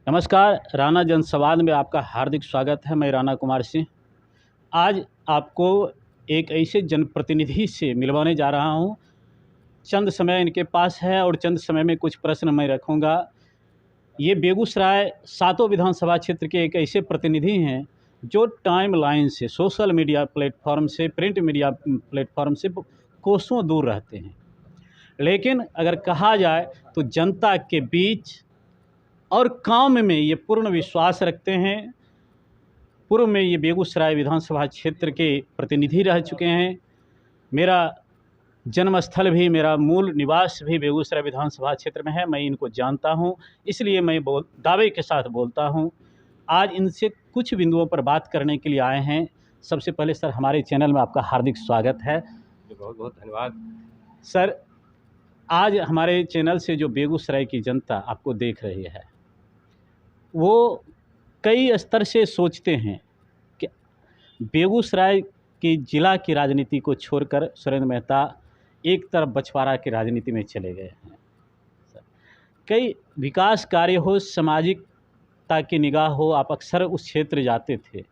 नमस्कार, राणा जनसंवाद में आपका हार्दिक स्वागत है। मैं राणा कुमार सिंह आज आपको एक ऐसे जनप्रतिनिधि से मिलवाने जा रहा हूं। चंद समय इनके पास है और चंद समय में कुछ प्रश्न मैं रखूंगा। ये बेगूसराय सातों विधानसभा क्षेत्र के एक ऐसे प्रतिनिधि हैं जो टाइमलाइन से, सोशल मीडिया प्लेटफॉर्म से, प्रिंट मीडिया प्लेटफॉर्म से कोसों दूर रहते हैं। लेकिन अगर कहा जाए तो जनता के बीच और काम में ये पूर्ण विश्वास रखते हैं। पूर्व में ये बेगूसराय विधानसभा क्षेत्र के प्रतिनिधि रह चुके हैं। मेरा जन्मस्थल भी, मेरा मूल निवास भी बेगूसराय विधानसभा क्षेत्र में है। मैं इनको जानता हूं, इसलिए मैं दावे के साथ बोलता हूं। आज इनसे कुछ बिंदुओं पर बात करने के लिए आए हैं। सबसे पहले सर, हमारे चैनल में आपका हार्दिक स्वागत है। बहुत बहुत धन्यवाद सर, आज हमारे चैनल से जो बेगूसराय की जनता आपको देख रही है, वो कई स्तर से सोचते हैं कि बेगूसराय की ज़िला की राजनीति को छोड़कर सुरेंद्र मेहता एक तरफ बछवाड़ा की राजनीति में चले गए हैं। कई विकास कार्य हो, सामाजिकता की निगाह हो, आप अक्सर उस क्षेत्र जाते थे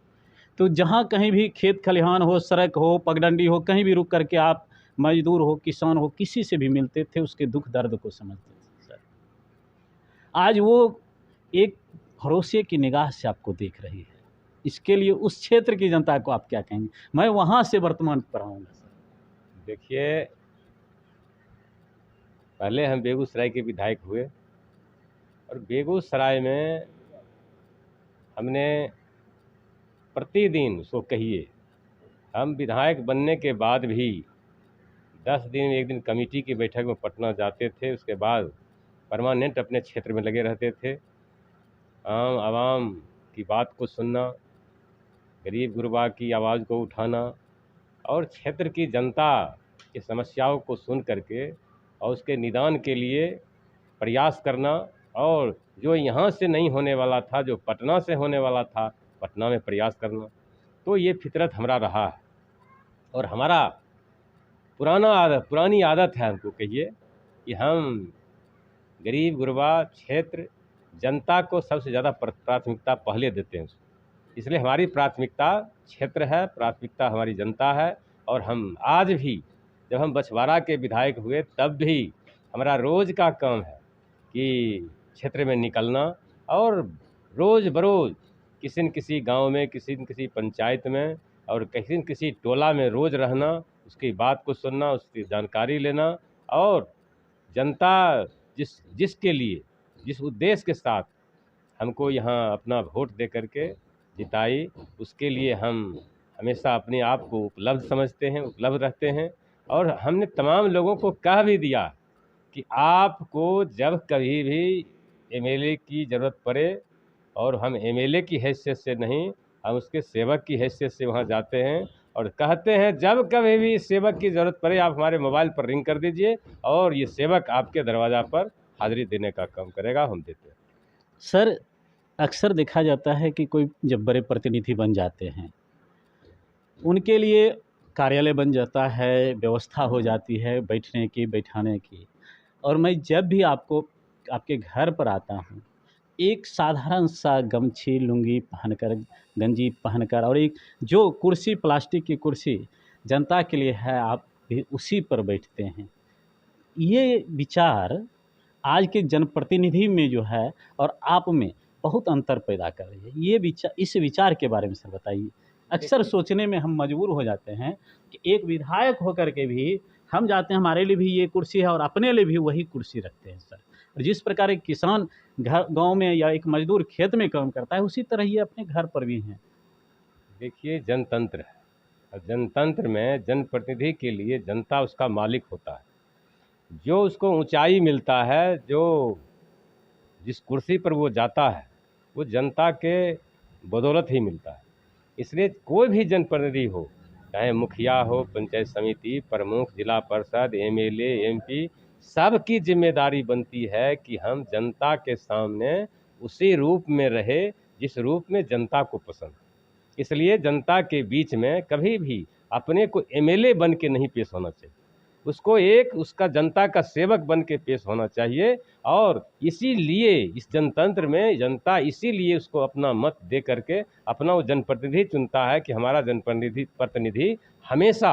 तो जहाँ कहीं भी खेत खलिहान हो, सड़क हो, पगडंडी हो, कहीं भी रुक करके आप मजदूर हो, किसान हो, किसी से भी मिलते थे, उसके दुख दर्द को समझते थे। सर, आज वो एक भरोसे की निगाह से आपको देख रही है। इसके लिए उस क्षेत्र की जनता को आप क्या कहेंगे? मैं वहाँ से वर्तमान पर आऊँगा सर। देखिए, पहले हम बेगूसराय के विधायक हुए और बेगूसराय में हमने प्रतिदिन, उसको कहिए, हम विधायक बनने के बाद भी 10 दिन में एक दिन कमेटी की बैठक में पटना जाते थे। उसके बाद परमानेंट अपने क्षेत्र में लगे रहते थे। आम आवाम की बात को सुनना, गरीब गुरबा की आवाज़ को उठाना और क्षेत्र की जनता की समस्याओं को सुन करके और उसके निदान के लिए प्रयास करना, और जो यहाँ से नहीं होने वाला था, जो पटना से होने वाला था, पटना में प्रयास करना। तो ये फितरत हमारा रहा है और हमारा पुरानी आदत है, हमको कहिए, कि हम गरीब गुरबा क्षेत्र जनता को सबसे ज़्यादा प्राथमिकता पहले देते हैं। इसलिए हमारी प्राथमिकता क्षेत्र है, प्राथमिकता हमारी जनता है। और हम आज भी, जब हम बछवाड़ा के विधायक हुए, तब भी हमारा रोज़ का काम है कि क्षेत्र में निकलना और रोज़ बरोज़ किसी न किसी गांव में, किसी न किसी पंचायत में और किसी न किसी टोला में रोज़ रहना, उसकी बात को सुनना, उसकी जानकारी लेना और जनता जिसके लिए, जिस उद्देश्य के साथ हमको यहाँ अपना वोट दे करके जिताई, उसके लिए हम हमेशा अपने आप को उपलब्ध समझते हैं, उपलब्ध रहते हैं। और हमने तमाम लोगों को कह भी दिया कि आपको जब कभी भी एमएलए की ज़रूरत पड़े, और हम एमएलए की हैसियत से नहीं, हम उसके सेवक की हैसियत से वहाँ जाते हैं और कहते हैं जब कभी भी सेवक की ज़रूरत पड़े, आप हमारे मोबाइल पर रिंग कर दीजिए और ये सेवक आपके दरवाज़ा पर हाज़िरी देने का काम करेगा, हम देते हैं। सर, अक्सर देखा जाता है कि कोई जब बड़े प्रतिनिधि बन जाते हैं, उनके लिए कार्यालय बन जाता है, व्यवस्था हो जाती है बैठने की, बैठाने की। और मैं जब भी आपके घर पर आता हूँ, एक साधारण सा गमछी, लुंगी पहनकर, गंजी पहनकर, और एक जो कुर्सी, प्लास्टिक की कुर्सी जनता के लिए है, आप भी उसी पर बैठते हैं। ये विचार आज के जनप्रतिनिधि में जो है और आप में बहुत अंतर पैदा कर रही है। ये विचार, इस विचार के बारे में सर बताइए। अक्सर सोचने में हम मजबूर हो जाते हैं कि एक विधायक होकर के भी हम जाते हैं, हमारे लिए भी ये कुर्सी है, और अपने लिए भी वही कुर्सी रखते हैं सर। और जिस प्रकार एक किसान घर गांव में या एक मजदूर खेत में काम करता है, उसी तरह ये अपने घर पर भी हैं। देखिए, जनतंत्र है और जनतंत्र में जनप्रतिनिधि के लिए जनता उसका मालिक होता है। जो उसको ऊंचाई मिलता है, जो जिस कुर्सी पर वो जाता है, वो जनता के बदौलत ही मिलता है। इसलिए कोई भी जनप्रतिनिधि हो, चाहे मुखिया हो, पंचायत समिति प्रमुख, जिला परिषद, एमएलए, एमपी, सबकी जिम्मेदारी बनती है कि हम जनता के सामने उसी रूप में रहे जिस रूप में जनता को पसंद। इसलिए जनता के बीच में कभी भी अपने को एमएलए बन के नहीं पेश होना चाहिए। उसको एक उसका जनता का सेवक बन के पेश होना चाहिए। और इसीलिए इस जनतंत्र में जनता इसीलिए उसको अपना मत दे करके अपना वो जनप्रतिनिधि चुनता है कि हमारा जनप्रतिनिधि हमेशा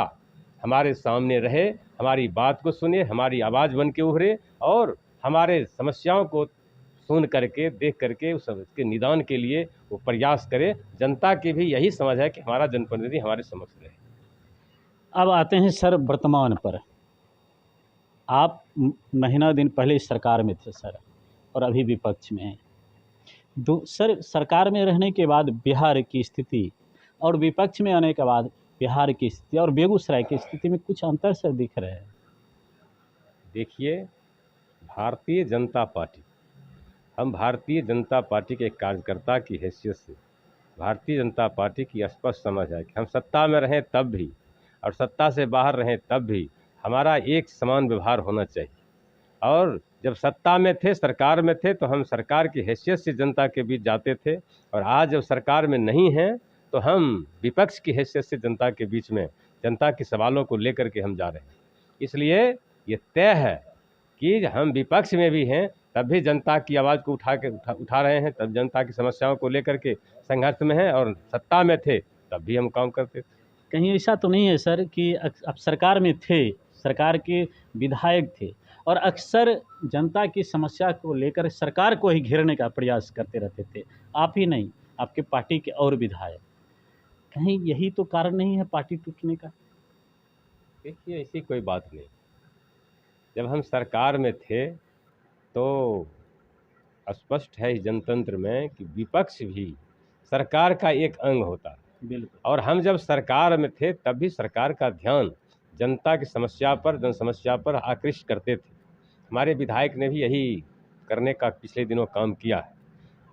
हमारे सामने रहे, हमारी बात को सुने, हमारी आवाज़ बन के उभरे और हमारे समस्याओं को सुन करके देख करके उसके निदान के लिए वो प्रयास करे। जनता की भी यही समझ है कि हमारा जनप्रतिनिधि हमारे समक्ष रहे। अब आते हैं सर वर्तमान पर। आप महीना दिन पहले इस सरकार में थे सर, और अभी विपक्ष में हैं। सर, सरकार में रहने के बाद बिहार की स्थिति और विपक्ष में आने के बाद बिहार की स्थिति और बेगूसराय की स्थिति में कुछ अंतर सर दिख रहे हैं। देखिए, भारतीय जनता पार्टी, हम भारतीय जनता पार्टी के कार्यकर्ता की हैसियत से भारतीय जनता पार्टी की स्पष्ट समझ है कि हम सत्ता में रहें तब भी और सत्ता से बाहर रहें तब भी हमारा एक समान व्यवहार होना चाहिए। और जब सत्ता में थे, सरकार में थे, तो हम सरकार की हैसियत से जनता के बीच जाते थे, और आज जब सरकार में नहीं हैं तो हम विपक्ष की हैसियत से जनता के बीच में जनता के सवालों को लेकर के हम जा रहे हैं। इसलिए ये तय है कि हम विपक्ष में भी हैं तब भी जनता की आवाज़ को उठा रहे हैं, तब जनता की समस्याओं को लेकर के संघर्ष में हैं, और सत्ता में थे तब भी हम काम करते थे। कहीं ऐसा तो नहीं है सर कि अब सरकार में थे, सरकार के विधायक थे और अक्सर जनता की समस्या को लेकर सरकार को ही घेरने का प्रयास करते रहते थे? आप ही नहीं, आपके पार्टी के और विधायक। कहीं यही तो कारण नहीं है पार्टी टूटने का? देखिए, ऐसी कोई बात नहीं। जब हम सरकार में थे तो स्पष्ट है इस जनतंत्र में कि विपक्ष भी सरकार का एक अंग होता है। बिल्कुल। और हम जब सरकार में थे तब भी सरकार का ध्यान जनता की समस्या पर, जन समस्या पर आकृष्ट करते थे। हमारे विधायक ने भी यही करने का पिछले दिनों काम किया है,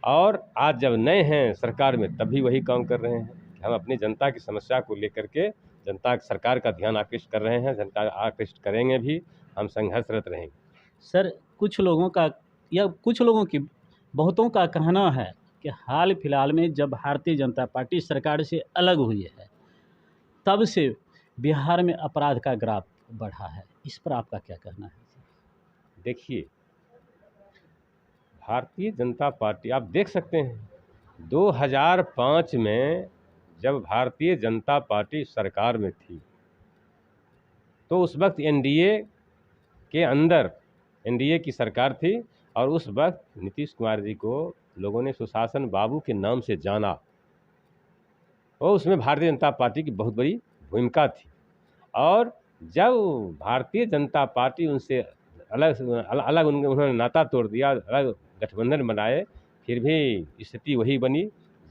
और आज जब नए हैं सरकार में तब भी वही काम कर रहे हैं कि हम अपनी जनता की समस्या को लेकर के जनता सरकार का ध्यान आकृष्ट कर रहे हैं, जनता आकृष्ट करेंगे भी, हम संघर्षरत रहेंगे। सर, कुछ लोगों का या कुछ लोगों की, बहुतों का कहना है कि हाल फिलहाल में जब भारतीय जनता पार्टी सरकार से अलग हुई है तब से बिहार में अपराध का ग्राफ बढ़ा है। इस पर आपका क्या कहना है? देखिए, भारतीय जनता पार्टी आप देख सकते हैं 2005 में जब भारतीय जनता पार्टी सरकार में थी तो उस वक्त एनडीए के अंदर एनडीए की सरकार थी, और उस वक्त नीतीश कुमार जी को लोगों ने सुशासन बाबू के नाम से जाना, और उसमें भारतीय जनता पार्टी की बहुत बड़ी भूमिका थी। और जब भारतीय जनता पार्टी उनसे अलग उन्होंने नाता तोड़ दिया, अलग गठबंधन बनाए, फिर भी स्थिति वही बनी,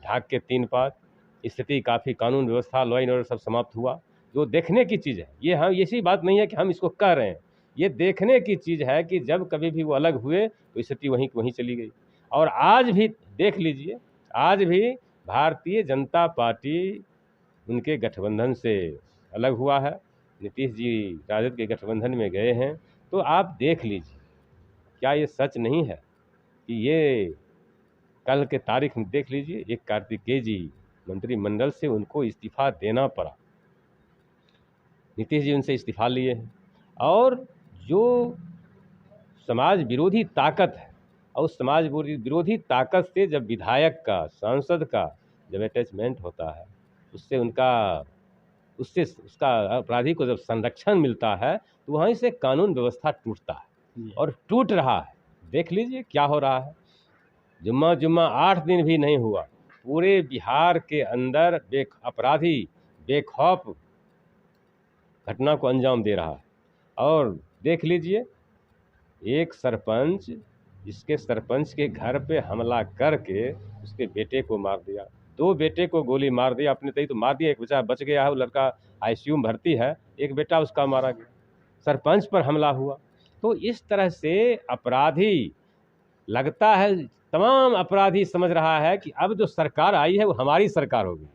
ढाक के 3 पात। स्थिति काफ़ी, कानून व्यवस्था, लॉ एंड ऑर्डर सब समाप्त हुआ। जो देखने की चीज़ है, ये हम ऐसी बात नहीं है कि हम इसको कह रहे हैं, ये देखने की चीज़ है कि जब कभी भी वो अलग हुए तो स्थिति वहीं वहीं चली गई। और आज भी देख लीजिए, आज भी भारतीय जनता पार्टी उनके गठबंधन से अलग हुआ है, नीतीश जी राजद के गठबंधन में गए हैं। तो आप देख लीजिए, क्या ये सच नहीं है कि ये कल के तारीख में देख लीजिए, एक कार्तिकेय जी मंत्रिमंडल से उनको इस्तीफा देना पड़ा, नीतीश जी उनसे इस्तीफा लिए हैं। और जो समाज विरोधी ताकत है, और उस समाज विरोधी ताकत से जब विधायक का, सांसद का जब अटैचमेंट होता है, उससे उसका अपराधी को जब संरक्षण मिलता है तो वहीं से कानून व्यवस्था टूटता है, और टूट रहा है। देख लीजिए क्या हो रहा है। जुम्मा 8 दिन भी नहीं हुआ, पूरे बिहार के अंदर अपराधी बेखौफ घटना को अंजाम दे रहा है। और देख लीजिए, एक सरपंच, जिसके सरपंच के घर पे हमला करके उसके बेटे को मार दिया, 2 बेटे को गोली मार दिया, अपने तई तो मार दिया, एक बच्चा बच गया है, वो लड़का आईसीयू में भर्ती है, एक बेटा उसका मारा गया, सरपंच पर हमला हुआ। तो इस तरह से अपराधी, लगता है तमाम अपराधी समझ रहा है कि अब जो सरकार आई है वो हमारी सरकार होगी।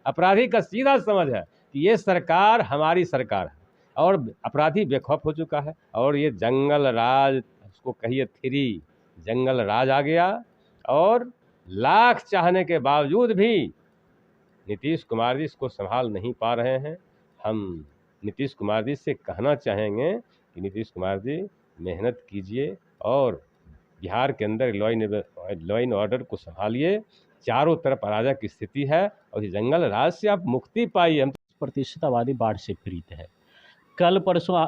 अपराधी का सीधा समझ है कि ये सरकार हमारी सरकार है, और अपराधी बेखौफ हो चुका है। और ये जंगल राज, उसको कहिए 3 जंगल राज आ गया, और लाख चाहने के बावजूद भी नीतीश कुमार जी इसको संभाल नहीं पा रहे हैं। हम नीतीश कुमार जी से कहना चाहेंगे कि नीतीश कुमार जी मेहनत कीजिए और बिहार के अंदर लॉ एंड ऑर्डर को संभालिए। चारों तरफ अराजक की स्थिति है और इस जंगल राज से आप मुक्ति पाइए। हम प्रतिशत आबादी बाढ़ से पीड़ित है। कल परसों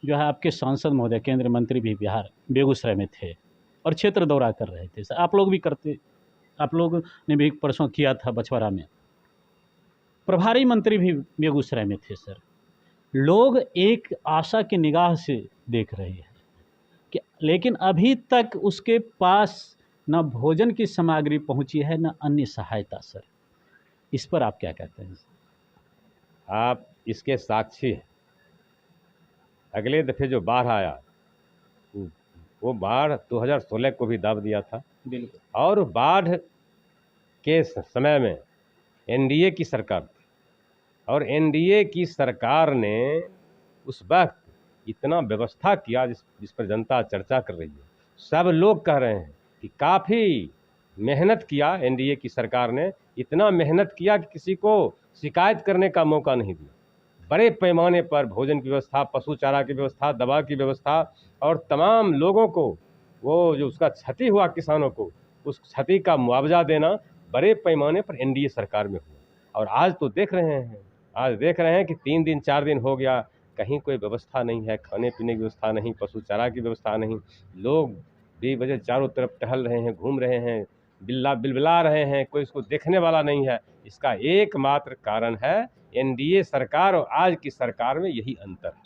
जो है आपके सांसद महोदय, केंद्रीय मंत्री भी बिहार बेगूसराय में थे और क्षेत्र दौरा कर रहे थे। सर आप लोग ने भी परसों किया था बछवाड़ा में। प्रभारी मंत्री भी बेगूसराय में थे। सर लोग एक आशा की निगाह से देख रहे हैं कि, लेकिन अभी तक उसके पास न भोजन की सामग्री पहुंची है न अन्य सहायता। सर इस पर आप क्या कहते हैं? आप इसके साक्षी हैं। अगले दफ़े जो बाढ़ आया वो बाढ़ 2016 को भी दाब दिया था। बिल्कुल। और बाढ़ के समय में एनडीए की सरकार थी और एनडीए की सरकार ने उस वक्त इतना व्यवस्था किया जिस पर जनता चर्चा कर रही है। सब लोग कह रहे हैं कि काफ़ी मेहनत किया एनडीए की सरकार ने, इतना मेहनत किया कि किसी को शिकायत करने का मौका नहीं दिया। बड़े पैमाने पर भोजन की व्यवस्था, पशु चारा की व्यवस्था, दवा की व्यवस्था और तमाम लोगों को वो जो उसका क्षति हुआ किसानों को उस क्षति का मुआवजा देना बड़े पैमाने पर एनडीए सरकार में हुआ। और आज तो देख रहे हैं कि 3 दिन 4 दिन हो गया, कहीं कोई व्यवस्था नहीं है, खाने पीने की व्यवस्था नहीं, पशु चारा की व्यवस्था नहीं। लोग बेवजह चारों तरफ टहल रहे हैं, घूम रहे हैं, बिलबिला रहे हैं, कोई इसको देखने वाला नहीं है। इसका एकमात्र कारण है एनडीए सरकार और आज की सरकार में यही अंतर है।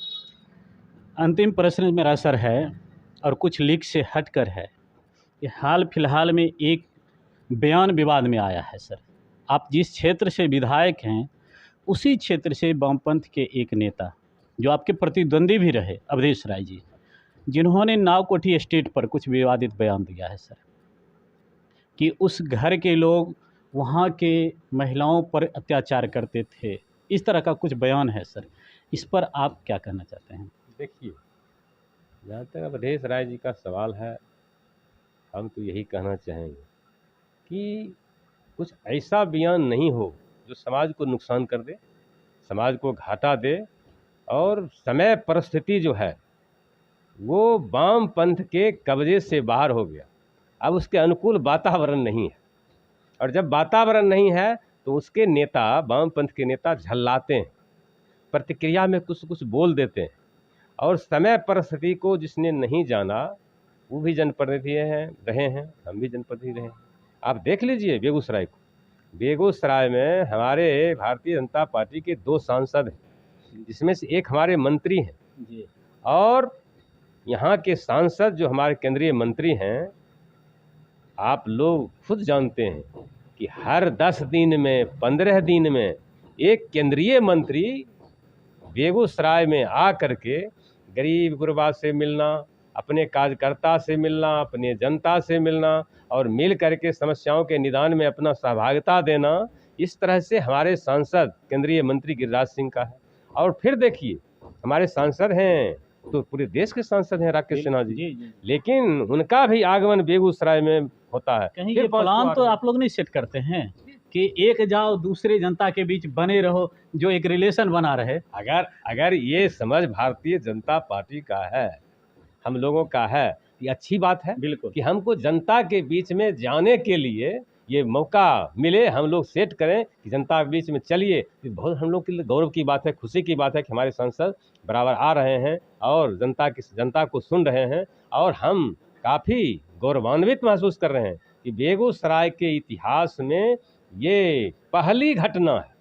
अंतिम प्रश्न मेरा सर है और कुछ लीक से हटकर है। ये हाल फिलहाल में एक बयान विवाद में आया है। सर आप जिस क्षेत्र से विधायक हैं उसी क्षेत्र से वामपंथ के एक नेता जो आपके प्रतिद्वंदी भी रहे, अवधेश राय जी, जिन्होंने नावकोठी एस्टेट पर कुछ विवादित बयान दिया है सर, कि उस घर के लोग वहाँ के महिलाओं पर अत्याचार करते थे। इस तरह का कुछ बयान है सर, इस पर आप क्या कहना चाहते हैं? देखिए, जहाँ तक अवधेश राय जी का सवाल है, हम तो यही कहना चाहेंगे कि कुछ ऐसा बयान नहीं हो जो समाज को नुकसान कर दे, समाज को घाटा दे। और समय परिस्थिति जो है वो वामपंथ के कब्जे से बाहर हो गया। अब उसके अनुकूल वातावरण नहीं है और जब वातावरण नहीं है तो उसके नेता, वामपंथ के नेता झल्लाते हैं, प्रतिक्रिया में कुछ बोल देते हैं। और समय परिस्थिति को जिसने नहीं जाना वो भी जनप्रतिनिधि रहे हैं, हम भी जनप्रतिनिधि रहे हैं। आप देख लीजिए बेगूसराय को, बेगूसराय में हमारे भारतीय जनता पार्टी के 2 सांसद हैं, जिसमें से एक हमारे मंत्री हैं जी। और यहाँ के सांसद जो हमारे केंद्रीय मंत्री हैं, आप लोग खुद जानते हैं कि हर 10 दिन में 15 दिन में एक केंद्रीय मंत्री बेगूसराय में आ करके गरीब गुरबा से मिलना, अपने कार्यकर्ता से मिलना, अपने जनता से मिलना और मिल करके समस्याओं के निदान में अपना सहभागिता देना, इस तरह से हमारे सांसद केंद्रीय मंत्री गिरिराज सिंह का है। और फिर देखिए, हमारे सांसद हैं तो पूरे देश के सांसद हैं राकेश सिन्हा जी, लेकिन उनका भी आगमन बेगूसराय में होता है। कहीं ये प्लान तो आप लोग नहीं सेट करते हैं कि एक जाओ दूसरे जनता के बीच बने रहो, जो एक रिलेशन बना रहे? अगर ये समझ भारतीय जनता पार्टी का है, हम लोगों का है, ये अच्छी बात है। बिल्कुल कि हमको जनता के बीच में जाने के लिए ये मौका मिले, हम लोग सेट करें कि जनता के बीच में चलिए। बहुत हम लोग के लिए गौरव की बात है, खुशी की बात है कि हमारे सांसद बराबर आ रहे हैं और जनता को सुन रहे हैं। और हम काफ़ी गौरवान्वित महसूस कर रहे हैं कि बेगूसराय के इतिहास में ये पहली घटना है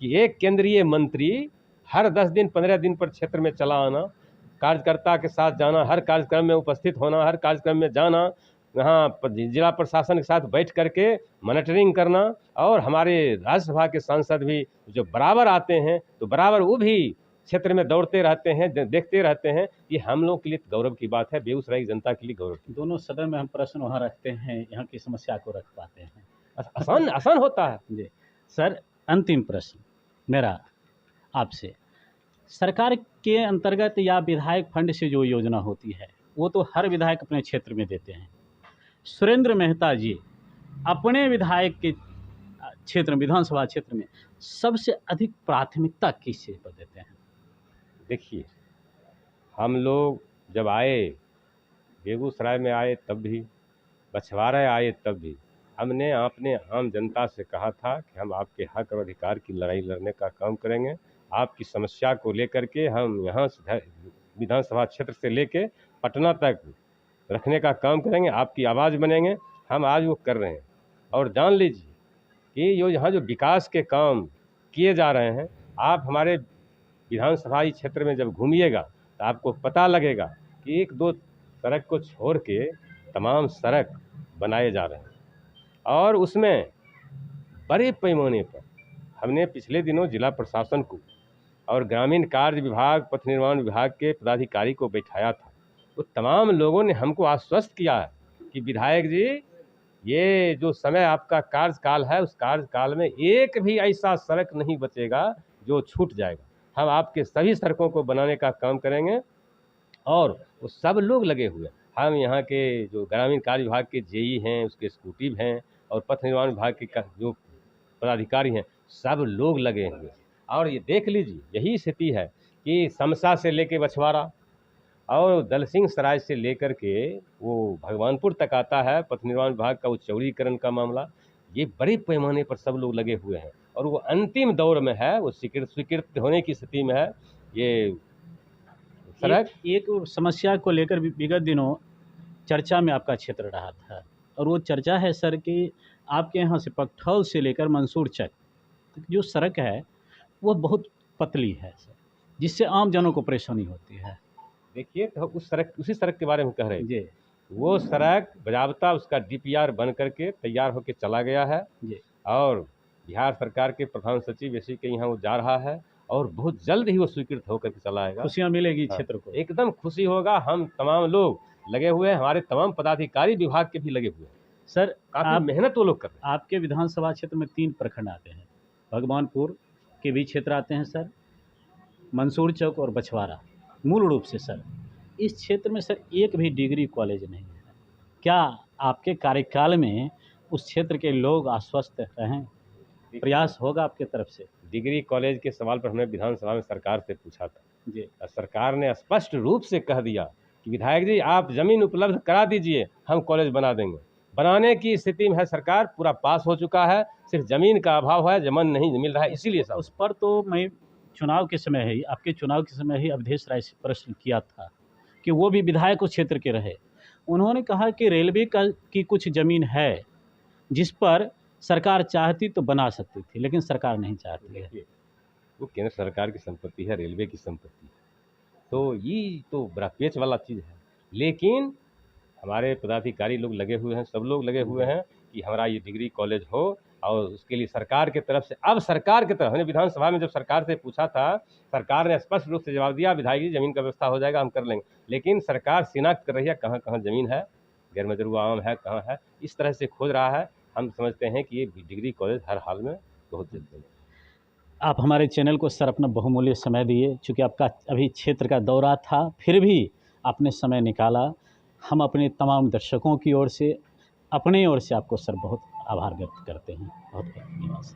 कि एक केंद्रीय मंत्री हर 10 दिन 15 दिन पर क्षेत्र में चला आना, कार्यकर्ता के साथ जाना, हर कार्यक्रम में उपस्थित होना, हर कार्यक्रम में जाना, यहाँ जिला प्रशासन के साथ बैठ करके मॉनिटरिंग करना। और हमारे राज्यसभा के सांसद भी जो बराबर आते हैं तो बराबर वो भी क्षेत्र में दौड़ते रहते हैं, देखते रहते हैं। ये हम लोग के लिए गौरव की बात है, बेगूसराय की जनता के लिए गौरव की। दोनों सदन में हम प्रश्न वहाँ रखते हैं, यहाँ की समस्या को रख पाते हैं, आसान होता है जी। सर अंतिम प्रश्न मेरा आपसे, सरकार के अंतर्गत या विधायक फंड से जो योजना होती है वो तो हर विधायक अपने क्षेत्र में देते हैं। सुरेंद्र मेहता जी अपने विधायक के क्षेत्र, विधानसभा क्षेत्र में सबसे अधिक प्राथमिकता किस चीज़ पर देते हैं? देखिए, हम लोग जब आए, बेगूसराय में आए तब भी, बछवाड़ा आए तब भी, हमने अपने आम जनता से कहा था कि हम आपके हक और अधिकार की लड़ाई लड़ने का काम करेंगे। आपकी समस्या को लेकर के हम यहाँ से विधानसभा क्षेत्र से लेके पटना तक रखने का काम करेंगे, आपकी आवाज़ बनेंगे। हम आज वो कर रहे हैं। और जान लीजिए कि यहाँ जो विकास के काम किए जा रहे हैं, आप हमारे विधानसभा क्षेत्र में जब घूमिएगा तो आपको पता लगेगा कि एक दो सड़क को छोड़ के तमाम सड़क बनाए जा रहे हैं। और उसमें बड़े पैमाने पर हमने पिछले दिनों जिला प्रशासन को और ग्रामीण कार्य विभाग, पथ निर्माण विभाग के पदाधिकारी को बैठाया था। तो तमाम लोगों ने हमको आश्वस्त किया है कि विधायक जी, ये जो समय आपका कार्यकाल है, उस कार्यकाल में एक भी ऐसा सड़क नहीं बचेगा जो छूट जाएगा। हम आपके सभी सड़कों को बनाने का काम करेंगे। और वो सब लोग लगे हुए हैं। हम यहाँ के जो ग्रामीण कार्य विभाग के जेई हैं, उसके एक्जीक्यूटिव हैं, और पथ निर्माण विभाग के जो पदाधिकारी हैं, सब लोग लगे हुए हैं। और ये देख लीजिए, यही स्थिति है कि समसा से लेके बछवाड़ा और दलसिंह सराय से लेकर के वो भगवानपुर तक आता है पथ निर्माण विभाग का वो चौड़ीकरण का मामला। ये बड़े पैमाने पर सब लोग लगे हुए हैं और वो अंतिम दौर में है, वो स्वीकृत होने की स्थिति में है। ये सड़क एक समस्या को लेकर विगत दिनों चर्चा में आपका क्षेत्र रहा था, और वो चर्चा है सर कि आपके यहाँ से पकठौल से लेकर मंसूर चक जो सड़क है वो बहुत पतली है सर, जिससे आम जनों को परेशानी होती है। देखिए, तो उसी सड़क के बारे में कह रहे हैं जी, वो सड़क बजाबता उसका डीपीआर बन करके तैयार होकर चला गया है जी। और बिहार सरकार के प्रधान सचिव इसी के यहाँ वो जा रहा है और बहुत जल्द ही वो स्वीकृत होकर के चला आएगा। खुशियाँ मिलेगी हाँ, क्षेत्र को। एकदम खुशी होगा। हम तमाम लोग लगे हुए हैं, हमारे तमाम पदाधिकारी विभाग के भी लगे हुए हैं। सर, काफ़ी मेहनत वो लोग कर रहे हैं। आपके विधानसभा क्षेत्र में 3 प्रखंड आते हैं, भगवानपुर के भी क्षेत्र आते हैं सर, मंसूर चौक और बछवाड़ा। मूल रूप से सर इस क्षेत्र में सर एक भी डिग्री कॉलेज नहीं है। क्या आपके कार्यकाल में उस क्षेत्र के लोग आश्वस्त रहें? प्रयास होगा आपके तरफ से? डिग्री कॉलेज के सवाल पर हमने विधानसभा में सरकार से पूछा था जी, और सरकार ने स्पष्ट रूप से कह दिया कि विधायक जी, आप ज़मीन उपलब्ध करा दीजिए, हम कॉलेज बना देंगे। बनाने की स्थिति में है सरकार, पूरा पास हो चुका है, सिर्फ ज़मीन का अभाव है, ज़मीन नहीं मिल रहा है, इसीलिए सब। उस पर तो मैं चुनाव के समय ही, आपके चुनाव के समय ही अवधेश राय से प्रश्न किया था कि वो भी विधायक उस क्षेत्र के रहे। उन्होंने कहा कि रेलवे की कुछ ज़मीन है जिस पर सरकार चाहती तो बना सकती थी, लेकिन सरकार नहीं चाहती है। वो केंद्र सरकार की संपत्ति है, रेलवे की संपत्ति है, तो ये तो बड़ा पेच वाला चीज़ है। लेकिन हमारे पदाधिकारी लोग लगे हुए हैं, सब लोग लगे हुए हैं कि हमारा ये डिग्री कॉलेज हो और उसके लिए सरकार की तरफ से, अब सरकार की तरफ, हमने विधानसभा में जब सरकार से पूछा था, सरकार ने स्पष्ट रूप से जवाब दिया, विधायक जी ज़मीन का व्यवस्था हो जाएगा, हम कर लेंगे। लेकिन सरकार शिनाख्त कर रही है कहाँ कहाँ ज़मीन है, गैर मजरूआ आम है, कहाँ है, इस तरह से खोज रहा है। हम समझते हैं कि ये डिग्री कॉलेज हर हाल में बहुत जल्द बनेगा। आप हमारे चैनल को सर अपना बहुमूल्य समय दिए, चूँकि आपका अभी क्षेत्र का दौरा था, फिर भी आपने समय निकाला। हम अपने तमाम दर्शकों की ओर से, अपनी ओर से आपको सर बहुत आभार व्यक्त करते हैं। बहुत बहुत धन्यवाद।